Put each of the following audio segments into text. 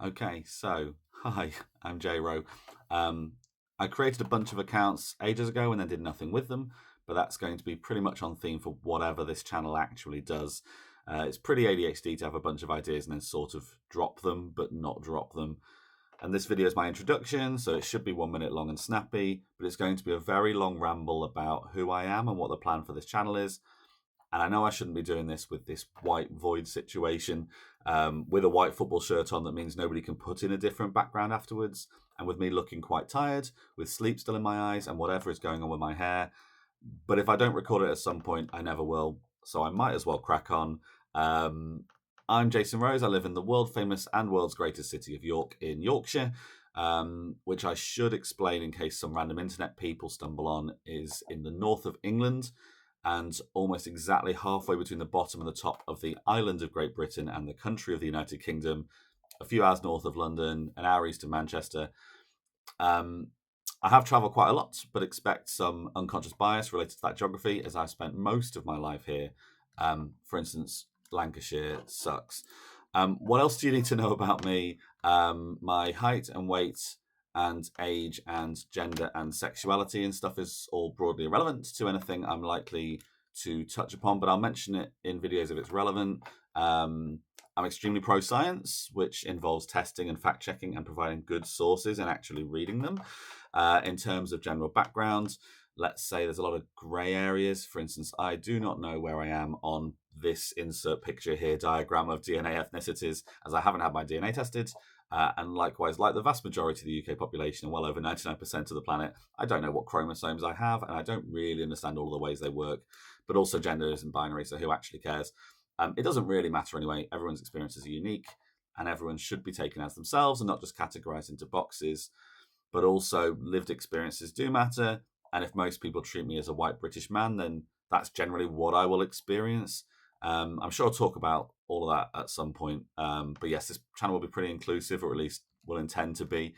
Okay, so hi, I'm JRo. Um, I created a bunch of accounts ages ago and then did nothing with them, but that's going to be pretty much on theme for whatever this channel actually does. It's pretty ADHD to have a bunch of ideas and then sort of drop them, but not drop them. And this video is my introduction, so it should be 1 minute long and snappy, but it's going to be a very long ramble about who I am and what the plan for this channel is. And I know I shouldn't be doing this with this white void situation, with a white football shirt on that means nobody can put in a different background afterwards, and with me looking quite tired, with sleep still in my eyes, and whatever is going on with my hair. But if I don't record it at some point, I never will. So I might as well crack on. Um, I'm Jason Rose. I live in the world famous and world's greatest city of York in Yorkshire, which I should explain in case some random internet people stumble on, is in the north of England and almost exactly halfway between the bottom and the top of the island of Great Britain and the country of the United Kingdom, a few hours north of London, an hour east of Manchester. Um, I have travelled quite a lot, but expect some unconscious bias related to that geography as I've spent most of my life here. For instance, Lancashire sucks. What else do you need to know about me? My height and weight and age and gender and sexuality and stuff is all broadly irrelevant to anything I'm likely to touch upon, but I'll mention it in videos if it's relevant. I'm extremely pro science, which involves testing and fact checking and providing good sources and actually reading them. In terms of general background, let's say there's a lot of grey areas. For instance, I do not know where I am on this insert picture here diagram of DNA ethnicities, as I haven't had my DNA tested. And likewise, like the vast majority of the UK population and well over 99% of the planet, I don't know what chromosomes I have, and I don't really understand all of the ways they work. But also, gender isn't binary, so who actually cares? It doesn't really matter anyway. Everyone's experiences are unique, and everyone should be taken as themselves and not just categorized into boxes. But also, lived experiences do matter. And if most people treat me as a white British man, then that's generally what I will experience. I'm sure I'll talk about all of that at some point. But yes, this channel will be pretty inclusive, or at least will intend to be.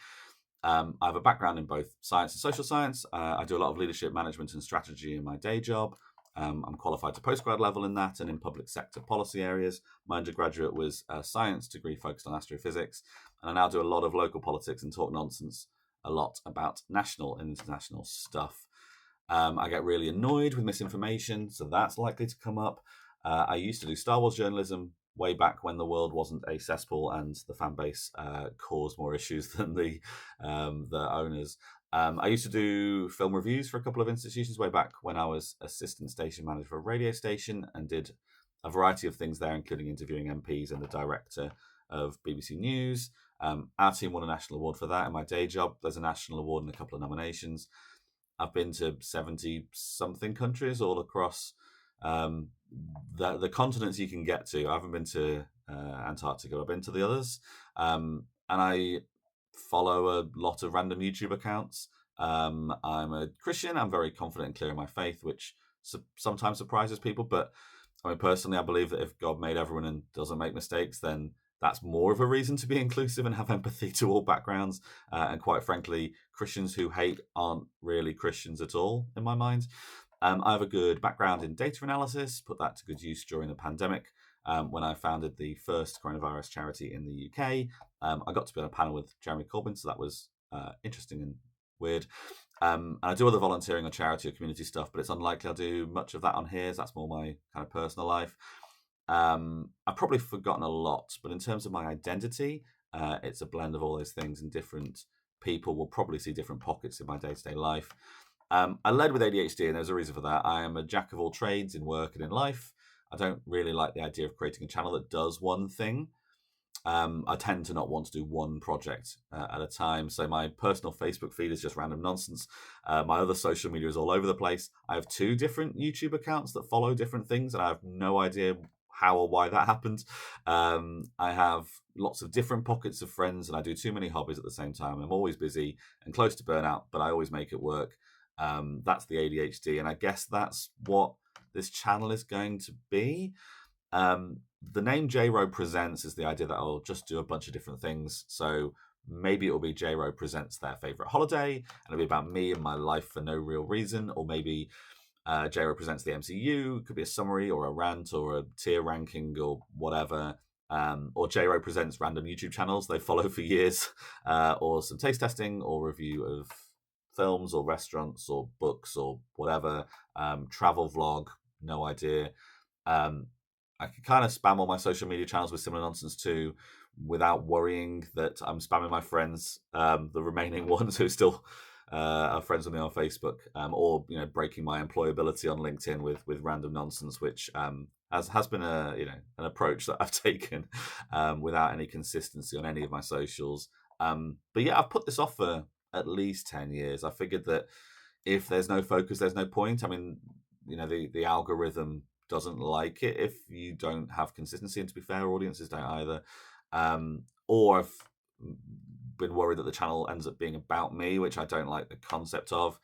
I have a background in both science and social science. I do a lot of leadership management and strategy in my day job. I'm qualified to postgrad level in that and in public sector policy areas. My undergraduate was a science degree focused on astrophysics. And I now do a lot of local politics and talk nonsense a lot about national and international stuff. I get really annoyed with misinformation, so that's likely to come up. I used to do Star Wars journalism way back when the world wasn't a cesspool and the fan base caused more issues than the owners. I used to do film reviews for a couple of institutions way back when I was assistant station manager for a radio station and did a variety of things there, including interviewing MPs and the director of BBC News. Our team won a national award for that in my day job. There's a national award and a couple of nominations. I've been to 70 something countries all across the continents you can get to. I haven't been to Antarctica. I've been to the others. And I follow a lot of random YouTube accounts. I'm a Christian. I'm very confident and clear in my faith, which sometimes surprises people. But I mean, personally, I believe that if God made everyone and doesn't make mistakes, then that's more of a reason to be inclusive and have empathy to all backgrounds. And quite frankly, Christians who hate aren't really Christians at all, in my mind. I have a good background in data analysis, put that to good use during the pandemic. When I founded the first coronavirus charity in the UK, I got to be on a panel with Jeremy Corbyn, so that was interesting and weird. And I do other volunteering or charity or community stuff, but it's unlikely I'll do much of that on here. So that's more my kind of personal life. I've probably forgotten a lot, but in terms of my identity, it's a blend of all those things, and different people will probably see different pockets in my day to day life. I led with ADHD, and there's a reason for that. I am a jack of all trades in work and in life. I don't really like the idea of creating a channel that does one thing. I tend to not want to do one project at a time. So my personal Facebook feed is just random nonsense. My other social media is all over the place. I have 2 different YouTube accounts that follow different things, and I have no idea how or why that happened. I have lots of different pockets of friends, and I do too many hobbies at the same time. I'm always busy and close to burnout, but I always make it work. That's the ADHD, and I guess that's what this channel is going to be. The name JRo Presents is the idea that I'll just do a bunch of different things. So maybe it'll be JRo Presents their favorite holiday, and it'll be about me and my life for no real reason. Or maybe JRo Presents the MCU. It could be a summary or a rant or a tier ranking or whatever. or JRo Presents random YouTube channels they follow for years, or some taste testing or review of films or restaurants or books or whatever, travel vlog, no idea. I can kind of spam all my social media channels with similar nonsense too, without worrying that I'm spamming my friends, the remaining ones who still are friends with me on Facebook, or breaking my employability on LinkedIn with random nonsense, which has been an approach that I've taken without any consistency on any of my socials. But yeah, I've put this off for at least 10 years. I figured that if there's no focus, there's no point. I mean, the algorithm doesn't like it if you don't have consistency, and to be fair, audiences don't either. Or I've been worried that the channel ends up being about me, which I don't like the concept of.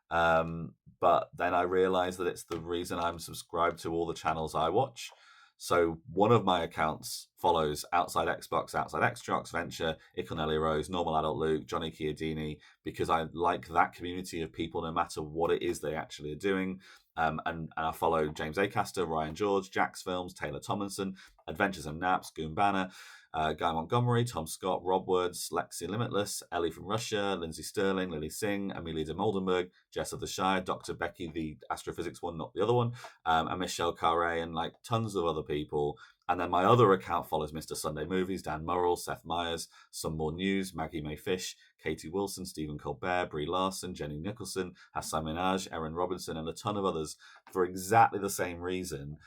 But then I realized that it's the reason I'm subscribed to all the channels I watch. So one of my accounts follows Outside Xbox, Outside Xbox Venture, Iconelli Rose, Normal Adult Luke, Johnny Chiodini, because I like that community of people, no matter what it is they actually are doing. And I follow James Acaster, Ryan George, Jack's Films, Taylor Tomlinson, Adventures and Naps, Goon Banner, Guy Montgomery, Tom Scott, Rob Woods, Lexi Limitless, Ellie from Russia, Lindsay Sterling, Lily Singh, Amelia de Moldenberg, Jess of the Shire, Dr. Becky, the astrophysics one, not the other one, and Michelle Carre, and like tons of other people. And then my other account follows Mr. Sunday Movies, Dan Murrell, Seth Meyers, Some More News, Maggie May Fish, Katie Wilson, Stephen Colbert, Brie Larson, Jenny Nicholson, Hassan Minaj, Erin Robinson, and a ton of others for exactly the same reason.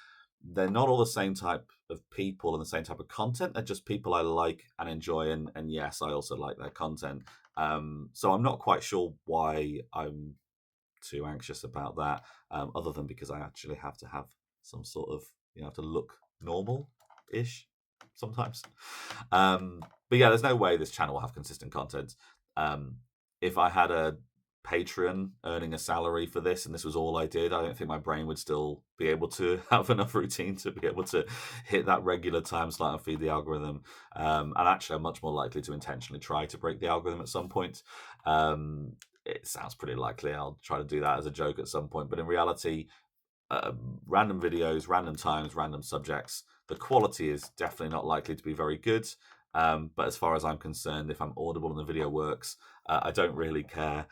They're not all the same type of people and the same type of content. They're just people I like and enjoy, and yes, I also like their content. So I'm not quite sure why I'm too anxious about that, other than because I actually have to have some sort of, have to look normal-ish sometimes. But yeah, there's no way this channel will have consistent content. If I had a Patreon earning a salary for this and this was all I did, I don't think my brain would still be able to have enough routine to be able to hit that regular time slot and feed the algorithm. And actually, I'm much more likely to intentionally try to break the algorithm at some point. It sounds pretty likely I'll try to do that as a joke at some point, but in reality, random videos, random times, random subjects, the quality is definitely not likely to be very good. But as far as I'm concerned, if I'm audible and the video works, I don't really care.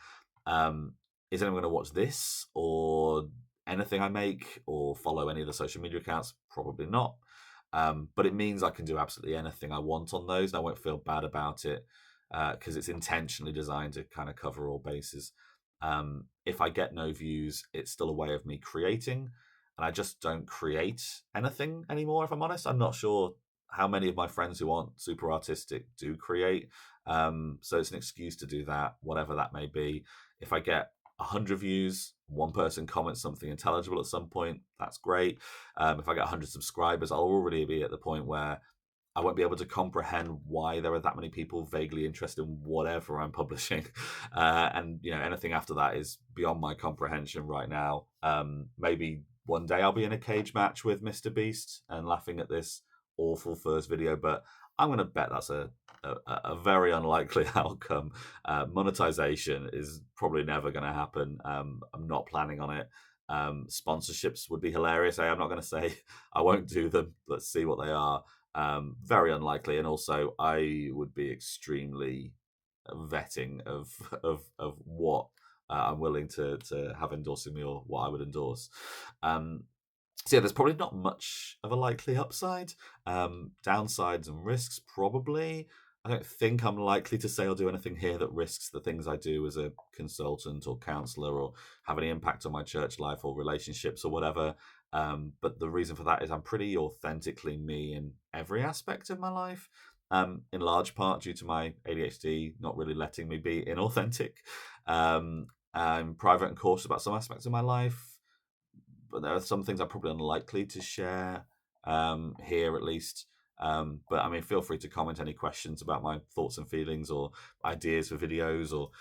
Is anyone going to watch this or anything I make or follow any of the social media accounts? Probably not. But it means I can do absolutely anything I want on those, and I won't feel bad about it because it's intentionally designed to kind of cover all bases. If I get no views, it's still a way of me creating, and I just don't create anything anymore, if I'm honest. I'm not sure how many of my friends who aren't super artistic do create. So it's an excuse to do that, whatever that may be. If I get 100 views, one person comments something intelligible at some point, that's great. If I get 100 subscribers, I'll already be at the point where I won't be able to comprehend why there are that many people vaguely interested in whatever I'm publishing. And, anything after that is beyond my comprehension right now. Maybe one day I'll be in a cage match with Mr. Beast and laughing at this awful first video, but I'm going to bet that's a very unlikely outcome. Monetization is probably never going to happen. I'm not planning on it. Sponsorships would be hilarious. I'm not going to say I won't do them. Let's see what they are. Very unlikely, and also I would be extremely vetting of what I'm willing to have endorsing me or what I would endorse. So yeah, there's probably not much of a likely upside. Downsides and risks, probably. I don't think I'm likely to say or do anything here that risks the things I do as a consultant or counselor or have any impact on my church life or relationships or whatever. But the reason for that is I'm pretty authentically me in every aspect of my life, in large part due to my ADHD not really letting me be inauthentic. I'm private and cautious about some aspects of my life, but there are some things I'm probably unlikely to share here, at least. But I mean, feel free to comment any questions about my thoughts and feelings or ideas for videos, or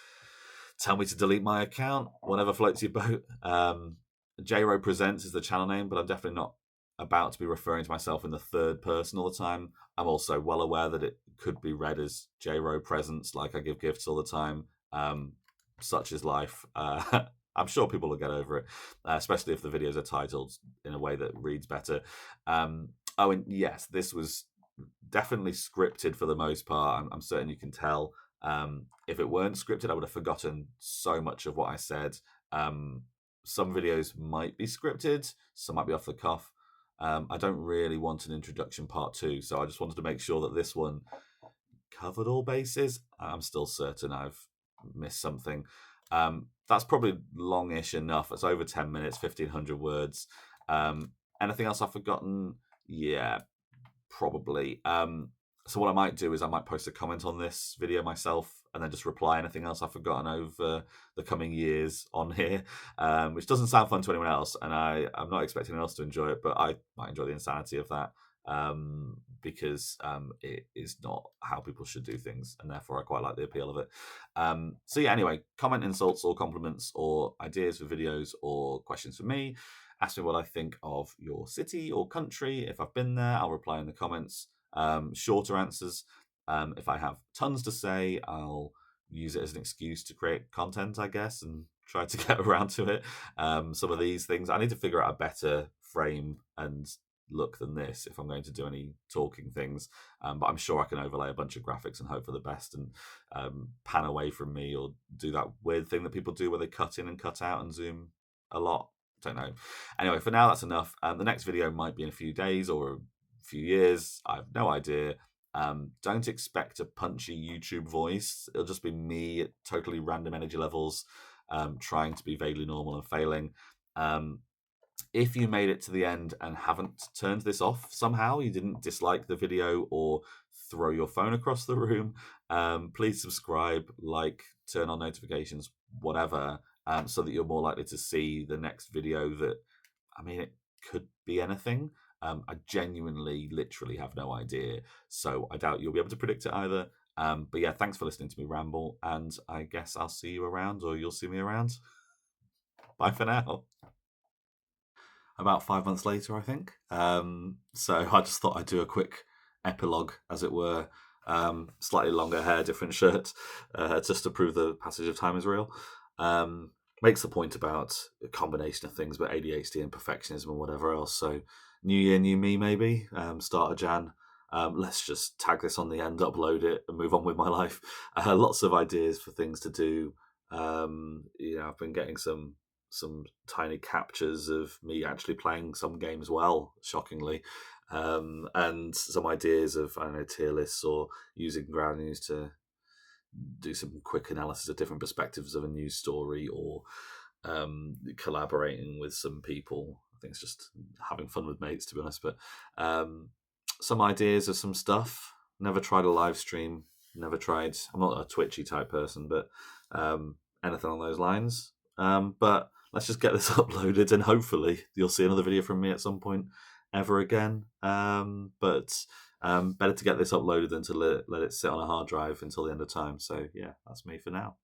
tell me to delete my account, whatever floats your boat. JRo Presents is the channel name, but I'm definitely not about to be referring to myself in the third person all the time. I'm also well aware that it could be read as JRo Presents, like I give gifts all the time. Such is life. I'm sure people will get over it, especially if the videos are titled in a way that reads better. And yes, this was definitely scripted for the most part. I'm certain you can tell. If it weren't scripted, I would have forgotten so much of what I said. Some videos might be scripted, some might be off the cuff. I don't really want an introduction part two, so I just wanted to make sure that this one covered all bases. I'm still certain I've missed something. That's probably longish enough. It's over 10 minutes, 1,500 words. Anything else I've forgotten? Yeah, probably. So what I might do is I might post a comment on this video myself and then just reply anything else I've forgotten over the coming years on here, which doesn't sound fun to anyone else, and I'm not expecting anyone else to enjoy it, but I might enjoy the insanity of that, because it is not how people should do things, and therefore I quite like the appeal of it. So yeah, anyway, comment insults or compliments or ideas for videos or questions for me. Ask me what I think of your city or country. If I've been there, I'll reply in the comments. Shorter answers. If I have tons to say, I'll use it as an excuse to create content, I guess, and try to get around to it. Some of these things, I need to figure out a better frame and look than this if I'm going to do any talking things. But I'm sure I can overlay a bunch of graphics and hope for the best, and pan away from me, or do that weird thing that people do where they cut in and cut out and zoom a lot. Don't know. Anyway, for now, that's enough. The next video might be in a few days or a few years. I have no idea. Don't expect a punchy YouTube voice. It'll just be me at totally random energy levels, trying to be vaguely normal and failing. If you made it to the end and haven't turned this off somehow, you didn't dislike the video or throw your phone across the room, please subscribe, like, turn on notifications, whatever, so that you're more likely to see the next video that, I mean, it could be anything. I genuinely, literally have no idea, so I doubt you'll be able to predict it either. But yeah, thanks for listening to me ramble, and I guess I'll see you around, or you'll see me around. Bye for now. About 5 months later, I think. So I just thought I'd do a quick epilogue, as it were. Slightly longer hair, different shirt, just to prove the passage of time is real. Makes the point about a combination of things, but ADHD and perfectionism and whatever else. So new year, new me, maybe. Start of Jan. Let's just tag this on the end, upload it, and move on with my life. Lots of ideas for things to do. I've been getting some tiny captures of me actually playing some games well, shockingly, and some ideas of, I don't know, tier lists or using ground news to do some quick analysis of different perspectives of a news story, or collaborating with some people. I think it's just having fun with mates, to be honest. But some ideas of some stuff. Never tried a live stream. Never tried. I'm not a Twitchy type person, but anything on those lines. But let's just get this uploaded, and hopefully you'll see another video from me at some point ever again. But better to get this uploaded than to let it sit on a hard drive until the end of time. So yeah, that's me for now.